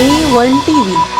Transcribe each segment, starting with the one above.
A1 TV,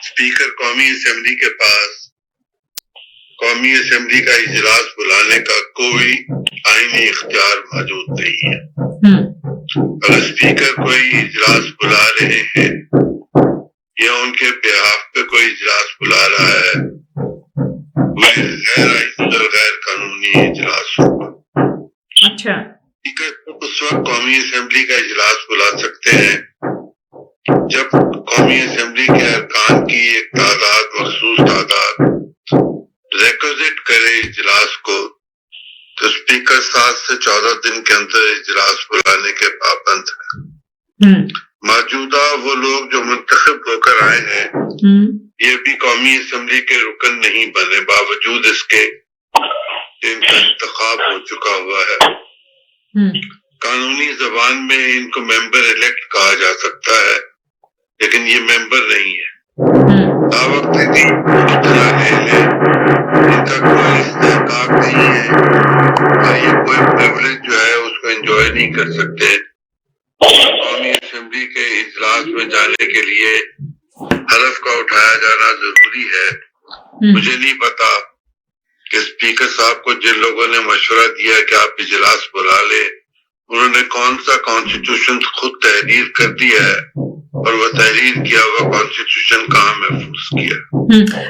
speaker قومی assembly کے پاس قومی اسمبلی کا اجلاس بلانے کا کوئی آئینی اختیار موجود نہیں ہے. اگر اسپیکر کوئی اجلاس بلا رہے ہیں یا ان کے بہاف پہ کوئی اجلاس بلا رہا ہے وہ غیر آئینی اور غیر قانونی اجلاس ہوگا. اچھا. اسپیکر اس وقت قومی اسمبلی کا اجلاس بلا سکتے ہیں جب قومی اسمبلی کے ارکان کی ایک تعداد مخصوص تعداد ریکوزٹ کرے اجلاس کو تو اسپیکر 7 سے 14 دن کے اندر اجلاس بلانے کے پابند ہے. موجودہ وہ لوگ جو منتخب ہو کر آئے ہیں یہ بھی قومی اسمبلی کے رکن نہیں بنے باوجود اس کے ان کا انتخاب ہو چکا ہوا ہے. قانونی زبان میں ان کو ممبر الیکٹ کہا جا سکتا ہے لیکن یہ ممبر نہیں ہے. تا وقت کتنا لے لیں ان کا کوئی استحقاق نہیں ہے اور یہ کوئی پریولیج جو ہے اس کو انجوائے نہیں کر سکتے. قومی اسمبلی کے اجلاس میں جانے کے لیے حلف کا اٹھایا جانا ضروری ہے. مجھے نہیں پتا کہ اسپیکر صاحب کو جن لوگوں نے مشورہ دیا کہ آپ اجلاس بلا لیں انہوں نے کون سا کانسٹیٹیوشن خود تحریر کر دیا ہے اور وہ تحریر کیا ہوا کانسٹیٹیوشن کہاں محفوظ کیا.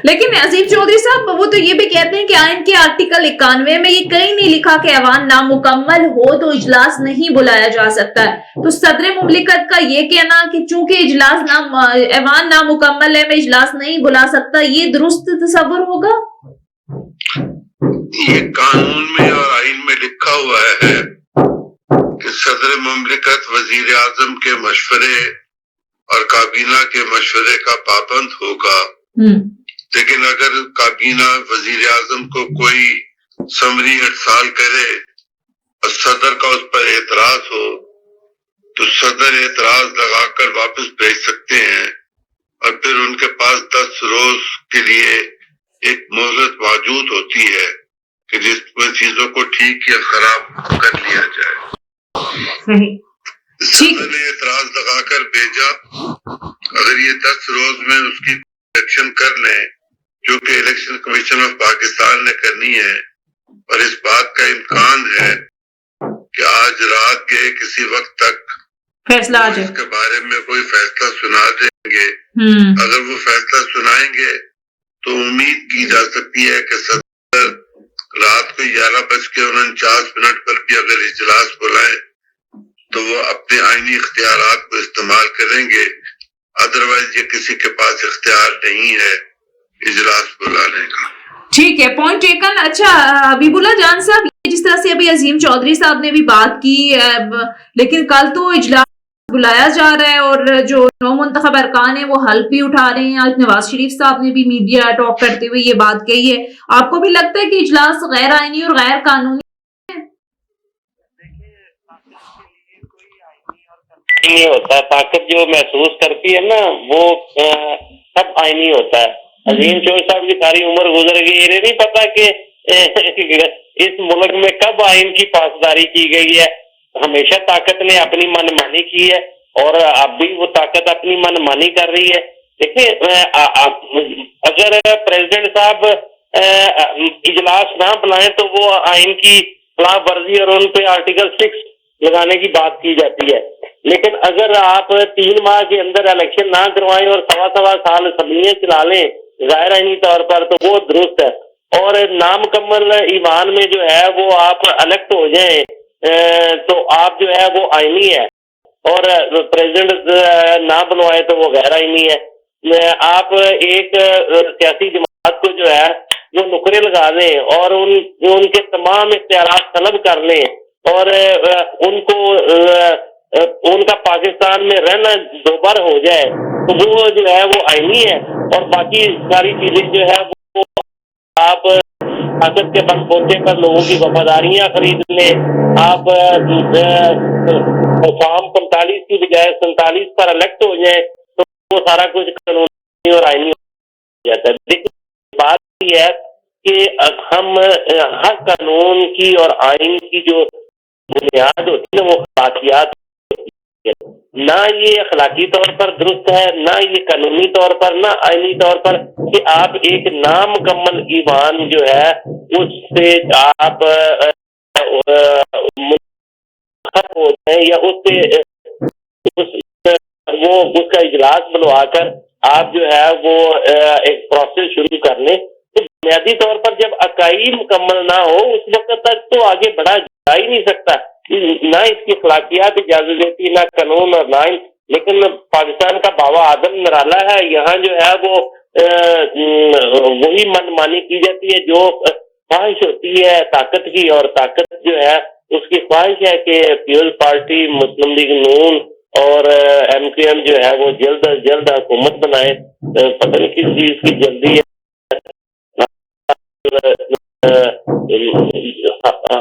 لیکن عظیم چودھری صاحب وہ تو یہ بھی کہتے ہیں کہ آئین کے آرٹیکل 91 میں یہ کہیں نہیں لکھا کہ ایوان نامکمل ہو تو اجلاس نہیں بلایا جا سکتا ہے. تو صدر مملکت کا یہ کہنا کہ چونکہ ایوان نامکمل ہے میں اجلاس نہیں بلا سکتا یہ درست تصور ہوگا؟ یہ قانون میں اور آئین میں لکھا ہوا ہے کہ صدر مملکت وزیر اعظم کے مشورے اور کابینہ کے مشورے کا پابند ہوگا. لیکن اگر کابینہ وزیر اعظم کو کوئی سمری اٹسال کرے اور صدر کا اس پر اعتراض ہو تو صدر اعتراض لگا کر واپس بھیج سکتے ہیں اور پھر ان کے پاس 10 روز کے لیے ایک مہلت موجود ہوتی ہے کہ جس میں چیزوں کو ٹھیک یا خراب کر لیا جائے. صدر نے اعتراض لگا کر بھیجا اگر یہ 10 روز میں اس کی ایکشن کر لیں جو کہ الیکشن کمیشن آف پاکستان نے کرنی ہے اور اس بات کا امکان ہے کہ آج رات کے کسی وقت تک فیصلہ آ جائے اس کے بارے میں کوئی فیصلہ سنا دیں گے. اگر وہ فیصلہ سنائیں گے تو امید کی جا سکتی ہے کہ صدر رات کو 11:49 پر بھی اگر اجلاس بلائیں تو وہ اپنے آئینی اختیارات کو استعمال کریں گے. ادروائز یہ کسی کے پاس اختیار نہیں ہے اجلاس بلانے کا. ٹھیک ہے، پوائنٹ ٹیکن. اچھا حبیب اللہ جان صاحب جس طرح سے ابھی عظیم چودھری صاحب نے بھی بات کی لیکن کل تو اجلاس بلایا جا رہا ہے اور جو نو منتخب ارکان ہیں وہ حلف بھی اٹھا رہے ہیں. آج نواز شریف صاحب نے بھی میڈیا ٹاک کرتے ہوئے یہ بات کہی ہے. آپ کو بھی لگتا ہے کہ اجلاس غیر آئینی اور غیر قانونی نہیں ہوتا؟ طاقت جو محسوس کرتی ہے نا وہ سب آئینی ہوتا ہے. عظیم چودھری صاحب کی ساری عمر گزر گئی، انہیں نہیں پتا کہ اس ملک میں کب آئین کی پاسداری کی گئی ہے. ہمیشہ طاقت نے اپنی من مانی کی ہے اور اب بھی وہ طاقت اپنی من مانی کر رہی ہے. دیکھیں اگر پریزیڈنٹ صاحب اجلاس نہ بلائیں تو وہ آئین کی خلاف ورزی اور ان پہ آرٹیکل 6 لگانے کی بات کی جاتی ہے. لیکن اگر آپ 3 ماہ کے اندر الیکشن نہ کروائیں اور سوا سال اسمبلیاں چلا لیں غیر آئینی طور پر تو وہ درست ہے. اور نامکمل ایوان میں جو ہے وہ آپ الیکٹ ہو جائیں تو آپ جو ہے وہ آئینی ہے اور پریزیڈنٹ نہ بلوائے تو وہ غیر آئینی ہے. آپ ایک سیاسی جماعت کو جو ہے وہ نکرے لگا لیں اور ان کے تمام اختیارات طلب کر لیں اور ان کو ان کا پاکستان میں رہنا دوبارہ ہو جائے تو وہ جو ہے وہ آئینی ہے. اور باقی ساری چیزیں جو ہے وہ آپ طاقت کے بل بوتے پر لوگوں کی وفاداریاں خرید لیں. آپ فارم 45 کی بجائے 47 پر الیکٹ ہو جائیں تو وہ سارا کچھ قانونی اور آئینی ہو جاتا ہے. لیکن بات یہ ہے کہ ہم ہر قانون کی اور آئین کی جو بنیاد ہوتی ہے وہ خاصیات نہ یہ اخلاقی طور پر درست ہے، نہ یہ قانونی طور پر، نہ آئینی طور پر کہ آپ ایک نامکمل ایوان جو ہے اس سے آپ منتخب ہو جائیں یا اس سے اس کا اجلاس بلوا کر آپ جو ہے وہ ایک پروسیس شروع کر لیں. تو بنیادی طور پر جب اکائی مکمل نہ ہو اس وقت تک تو آگے بڑھا جا ہی نہیں سکتا، نہ اس کی اخلاقیات اجازت دیتی، نہ قانون اور نہ. لیکن پاکستان کا بابا آدم نرالا ہے، یہاں جو ہے وہ وہی من مانی کی جاتی ہے جو خواہش ہوتی ہے طاقت کی، اور طاقت جو ہے اس کی خواہش ہے کہ پیپلز پارٹی، مسلم لیگ نون اور MQM جو ہے وہ جلد از جلد حکومت بنائے. پتہ نہیں کس چیز کی جلدی ہے.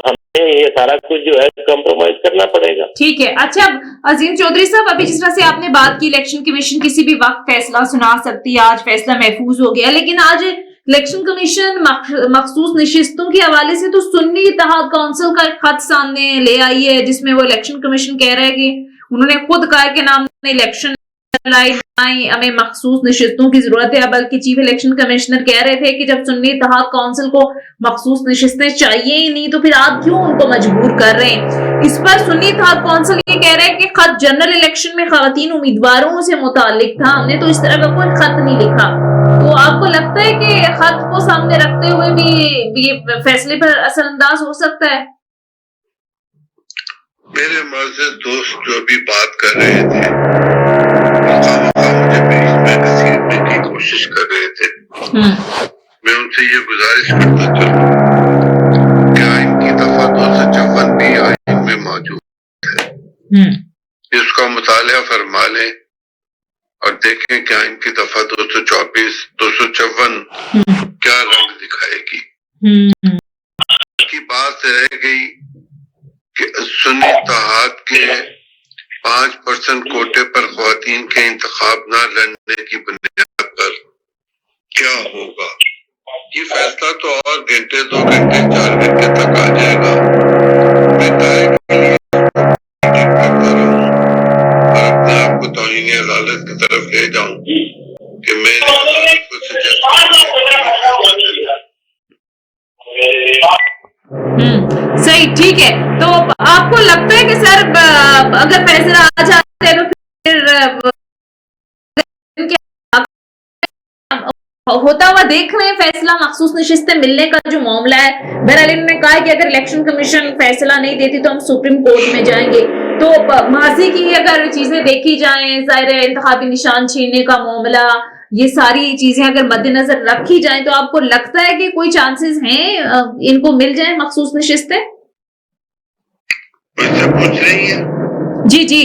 ہمیں یہ سارا کچھ جو ہے کمپرومائز کرنا پڑے گا. ٹھیک ہے. اچھا عظیم چودھری صاحب، ابھی جس طرح سے آپ نے بات کی الیکشن کمیشن کسی بھی وقت فیصلہ سنا سکتی ہے، آج فیصلہ محفوظ ہو گیا، لیکن آج الیکشن کمیشن مخصوص نشستوں کے حوالے سے تو سنی اتحاد کونسل کا ایک خط سامنے لے آئی ہے، جس میں وہ الیکشن کمیشن کہہ رہا ہے کہ انہوں نے خود کہا کہ نام الیکشن ہمیں مخصوص نشستوں کی ضرورت ہے، بلکہ چیف الیکشن کمشنر کہہ رہے تھے کہ جب سنی اتحاد کونسل کو مخصوص نشستیں چاہیے ہی نہیں تو پھر آپ کیوں ان کو مجبور کر رہے ہیں. اس پر سنی اتحاد کونسل یہ کہہ رہے ہیں کہ خط جنرل الیکشن میں خواتین امیدواروں سے متعلق تھا، ہم نے تو اس طرح کا کوئی خط نہیں لکھا. تو آپ کو لگتا ہے کہ خط کو سامنے رکھتے ہوئے بھی یہ فیصلے پر اثر انداز ہو سکتا ہے؟ میرے معزز دوست جو بھی بات کر رہے تھے مجھے بیچ میں گھسیٹنے کی کوشش کر رہے تھے، میں ان سے یہ گزارش کرتا چلوں کہ آئین کی دفعہ 254 بھی آئین میں موجود ہے، اس کا مطالعہ فرما لیں اور دیکھیں کہ آئین کی دفعہ 224 254 کیا رنگ دکھائے گی. کی بات رہ گئی کہ سنی اتحاد کے 5% کوٹے پر خواتین کے انتخاب نہ لڑنے کی بنیاد پر کیا ہوگا. یہ فیصلہ تو اور گھنٹے 2 گھنٹے 4 گھنٹے تک آ جائے گا. میں طے کے لیے کرتا رہوں اور اپنے آپ کو توہین عدالت کی طرف لے جاؤں کہ میں نے عدالت کو سجیسٹ صحیح. ٹھیک ہے. تو آپ کو لگتا ہے کہ سر اگر فیصلہ آ جاتا ہے تو پھر ہوتا ہوا دیکھ رہے ہیں فیصلہ مخصوص نشستیں ملنے کا جو معاملہ ہے. بہرحال انہوں نے کہا کہ اگر الیکشن کمیشن فیصلہ نہیں دیتی تو ہم سپریم کورٹ میں جائیں گے. تو ماضی کی اگر چیزیں دیکھی جائیں، ظاہر ہے انتخابی نشان چھیننے کا معاملہ، یہ ساری چیزیں اگر مد نظر رکھی جائیں تو آپ کو لگتا ہے کہ کوئی چانسز ہیں ان کو مل جائیں مخصوص نشستیں؟ پوچھ رہی ہیں جی جی.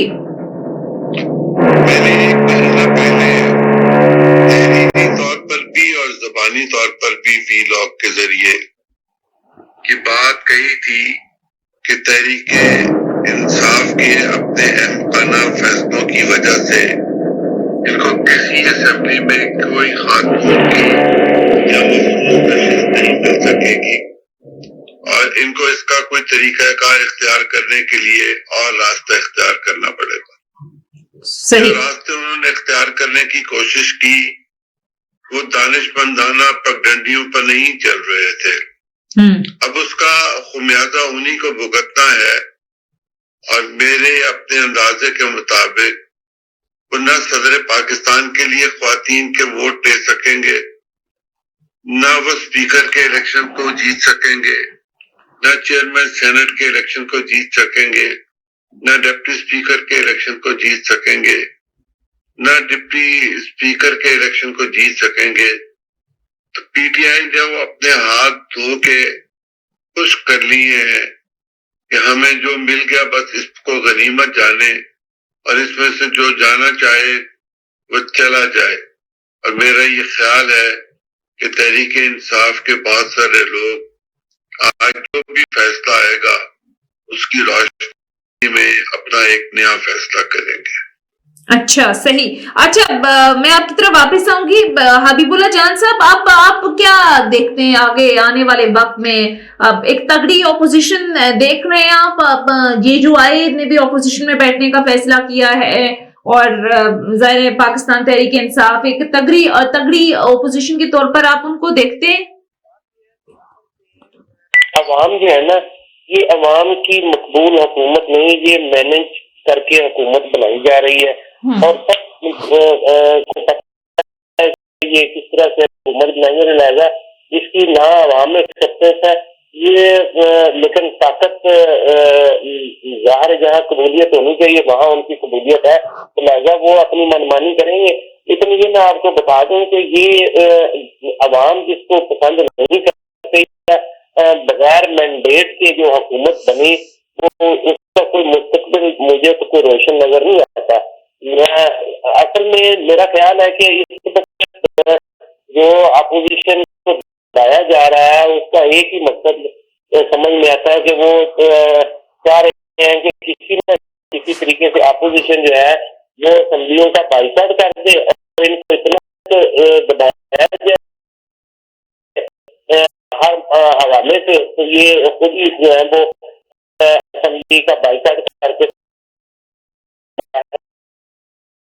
میں نے ایک مہینہ پہلے تحریری طور پر بھی اور زبانی طور پر بھی وی لاگ کے ذریعے یہ بات کہی تھی کہ تحریک انصاف کے اپنے احمقانہ فیصلوں کی وجہ سے ان کو کسی اسمبلی میں کوئی خاتون کی یا مخصوص نشست نہیں مل سکے گی، اور ان کو اس کا کوئی طریقہ کار اختیار کرنے کے لیے اور راستہ اختیار کرنا پڑے گا. جو راستے انہوں نے اختیار کرنے کی کوشش کی وہ دانش مندانہ پگڈنڈیوں پر نہیں چل رہے تھے. اب اس کا خمیازہ انہی کو بھگتنا ہے، اور میرے اپنے اندازے کے مطابق وہ نہ صدر پاکستان کے لیے خواتین کے ووٹ دے سکیں گے، نہ وہ اسپیکر کے الیکشن کو جیت سکیں گے، نہ چیئرمین سینٹ کے الیکشن کو جیت سکیں گے، نہ ڈپٹی اسپیکر کے الیکشن کو جیت سکیں گے، نہ ڈپٹی اسپیکر کے الیکشن کو جیت سکیں گے. تو پی ٹی آئی نے وہ اپنے ہاتھ دھو کے خوش کر لیے ہیں کہ ہمیں جو مل گیا بس اس کو غنیمت جانے، اور اس میں سے جو جانا چاہے وہ چلا جائے. اور میرا یہ خیال ہے کہ تحریک انصاف کے بہت سارے لوگ آج جو بھی فیصلہ آئے گا اس کی روشنی میں اپنا ایک نیا فیصلہ کریں گے. اچھا صحیح. اچھا میں آپ کی طرف واپس آؤں گی. حبیب اللہ جان صاحب آپ کیا دیکھتے ہیں آگے آنے والے وقت میں؟ اب ایک تگڑی اپوزیشن دیکھ رہے ہیں آپ؟ یہ جو آئے نے بھی اپوزیشن میں بیٹھنے کا فیصلہ کیا ہے اور ظاہر پاکستان تحریک انصاف ایک تگڑی اپوزیشن کے طور پر آپ ان کو دیکھتے ہیں؟ عوام جو ہے نا یہ عوام کی مقبول حکومت نہیں، یہ مینج کر کے حکومت بنائی جا رہی ہے اور یہ کس طرح سے حکومت بنائی ہے، لہٰذا اس کی نہ عوام میں ایکسیپٹنس ہے یہ، لیکن طاقت ظاہر ہے جہاں قبولیت ہونی چاہیے وہاں ان کی قبولیت ہے، تو لہٰذا وہ اپنی منمانی کریں گے. لیکن یہ میں آپ کو بتا دوں کہ یہ عوام جس کو پسند نہیں کرتے بغیر مینڈیٹ کے جو حکومت بنی وہ اس کا کوئی مستقبل مجھے تو کوئی روشن نظر نہیں آتا. اصل میں میرا خیال ہے کہ اس جو اپوزیشن کو بتایا جا رہا ہے اس کا ایک ہی مقصد سمجھ میں آتا ہے کہ وہ چاہ رہے ہیں کہ کسی نہ کسی طریقے سے اپوزیشن جو ہے وہ اسمبلیوں کا بائیکاٹ کر دے اور ان کو اتنا دبایا جائے ہر حوالے سے، تو یہ خود ہی جو ہے وہ اسمبلی کا بائیکاٹ کر کے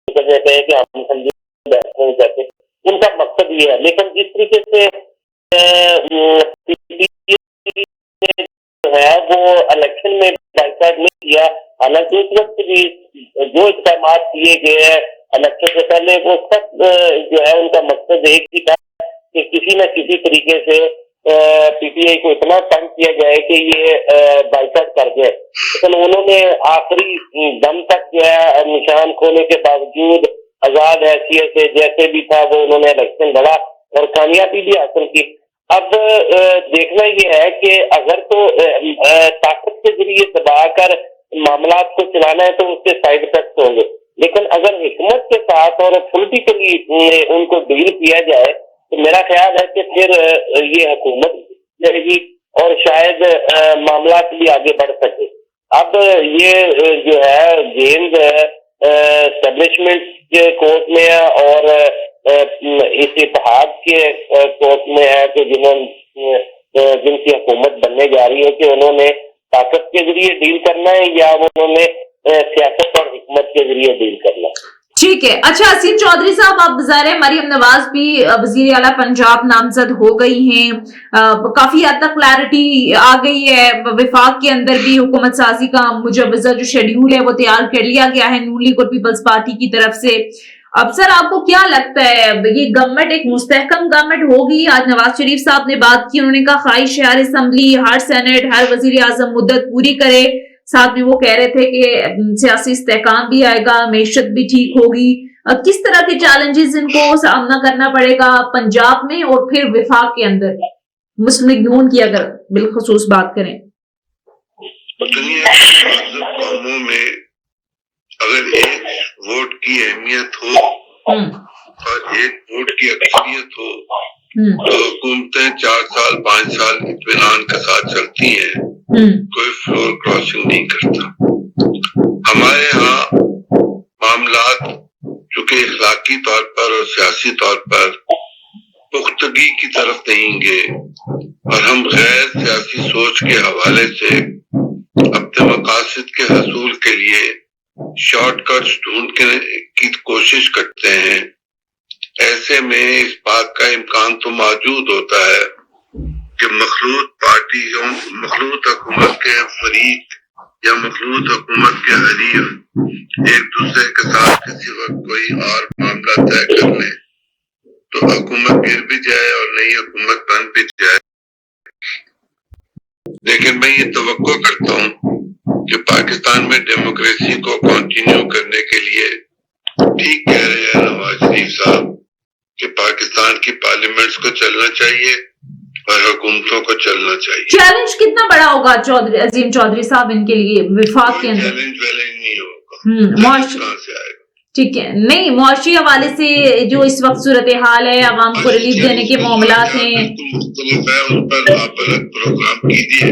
کہتے ہیں کہ ہم اسمبلی میں بیٹھنا نہیں چاہتے. ان کا مقصد یہ ہے. لیکن جس طریقے سے جو ہے وہ الیکشن میں بائیکاٹ نہیں کیا، حالانکہ اس وقت بھی جو اقدامات کیے گئے ہیں الیکشن سے پہلے وہ سب جو ہے ان کا مقصد ایک ہی تھا کہ کسی نہ کسی طریقے سے پی ٹی آئی کو اتنا تنگ کیا جائے کہ یہ بائیکاٹ کر دے. لیکن انہوں نے آخری دم تک جو ہے نشان کھونے کے باوجود آزاد حیثیت سے جیسے بھی تھا وہ انہوں نے الیکشن لڑا اور کامیابی بھی حاصل کی. اب دیکھنا یہ ہے کہ اگر تو طاقت کے ذریعے دبا کر معاملات کو چلانا ہے تو اس کے سائڈ افیکٹس ہوں گے، لیکن اگر حکمت کے ساتھ اور پولیٹیکلی ان کو ڈیل کیا جائے تو میرا خیال ہے کہ پھر یہ حکومت رہے گی اور شاید معاملات بھی آگے بڑھ سکے. اب یہ جو ہے گیند اسٹیبلشمنٹ کے کورٹ میں ہے اور اس اتحاد کے کورٹ میں ہے کہ جن کی حکومت بننے جا رہی ہے کہ انہوں نے طاقت کے ذریعے ڈیل کرنا ہے یا انہوں نے سیاست اور حکمت کے ذریعے ڈیل کرنا ہے. ٹھیک ہے. اچھا اسیم چودھری صاحب، اب ظاہر مریم نواز بھی وزیر اعلیٰ پنجاب نامزد ہو گئی ہیں، کافی حد تک کلیرٹی آ گئی ہے. وفاق کے اندر بھی حکومت سازی کا مجوزہ جو شیڈیول ہے وہ تیار کر لیا گیا ہے نون لیگ اور پیپلز پارٹی کی طرف سے. اب سر آپ کو کیا لگتا ہے یہ گورنمنٹ ایک مستحکم گورنمنٹ ہوگی؟ آج نواز شریف صاحب نے بات کی، انہوں نے کہا خواہش ہر اسمبلی، ہر سینٹ، ہر وزیر اعظم مدت پوری کرے. ساتھ میں وہ کہہ رہے تھے کہ سیاسی استحکام بھی آئے گا، معیشت بھی ٹھیک ہوگی. کس طرح کے چیلنجز ان کو سامنا کرنا پڑے گا پنجاب میں اور پھر وفاق کے اندر مسلم لیگ نون کی اگر بالخصوص بات کریں؟ دنیا کی معذب قوموں میں اگر ایک ووٹ کی اہمیت ہو اور ایک ووٹ کی اکثریت ہو تو حکومتیں 4 سال 5 سال اطمینان کے ساتھ چلتی ہیں، کوئی فلور کراسنگ نہیں کرتا. ہمارے ہاں معاملات چونکہ اخلاقی طور پر اور سیاسی طور پر پختگی کی طرف نہیں گئے اور ہم غیر سیاسی سوچ کے حوالے سے اپنے مقاصد کے حصول کے لیے شارٹ کٹس ڈھونڈنے کی کوشش کرتے ہیں. ایسے میں اس بات کا امکان تو موجود ہوتا ہے کہ مخلوط پارٹیوں، مخلوط حکومت کے فریق یا مخلوط حکومت کے حریف ایک دوسرے کے ساتھ کسی وقت کوئی اور معاملہ طے کر لیں تو حکومت گر بھی جائے اور نئی حکومت بن بھی جائے. لیکن میں یہ توقع کرتا ہوں کہ پاکستان میں ڈیموکریسی کو کنٹینیو کرنے کے لیے ٹھیک کہہ رہے ہیں نواز شریف صاحب کہ پاکستان کی پارلیمنٹس کو چلنا چاہیے اور حکومتوں کو چلنا چاہیے. چیلنج کتنا بڑا ہوگا عظیم چودھری صاحب ان کے لیے وفاق کے اندر؟ چیلنج ویلنج نہیں ہوگا، کہاں سے آئے گا؟ ٹھیک ہے. نہیں، معاشی حوالے سے جو اس وقت صورتحال ہے، عوام کو ریلیف دینے کے معاملات ہیں، مختلف ہے، اس پر آپ الگ پروگرام کیجیے.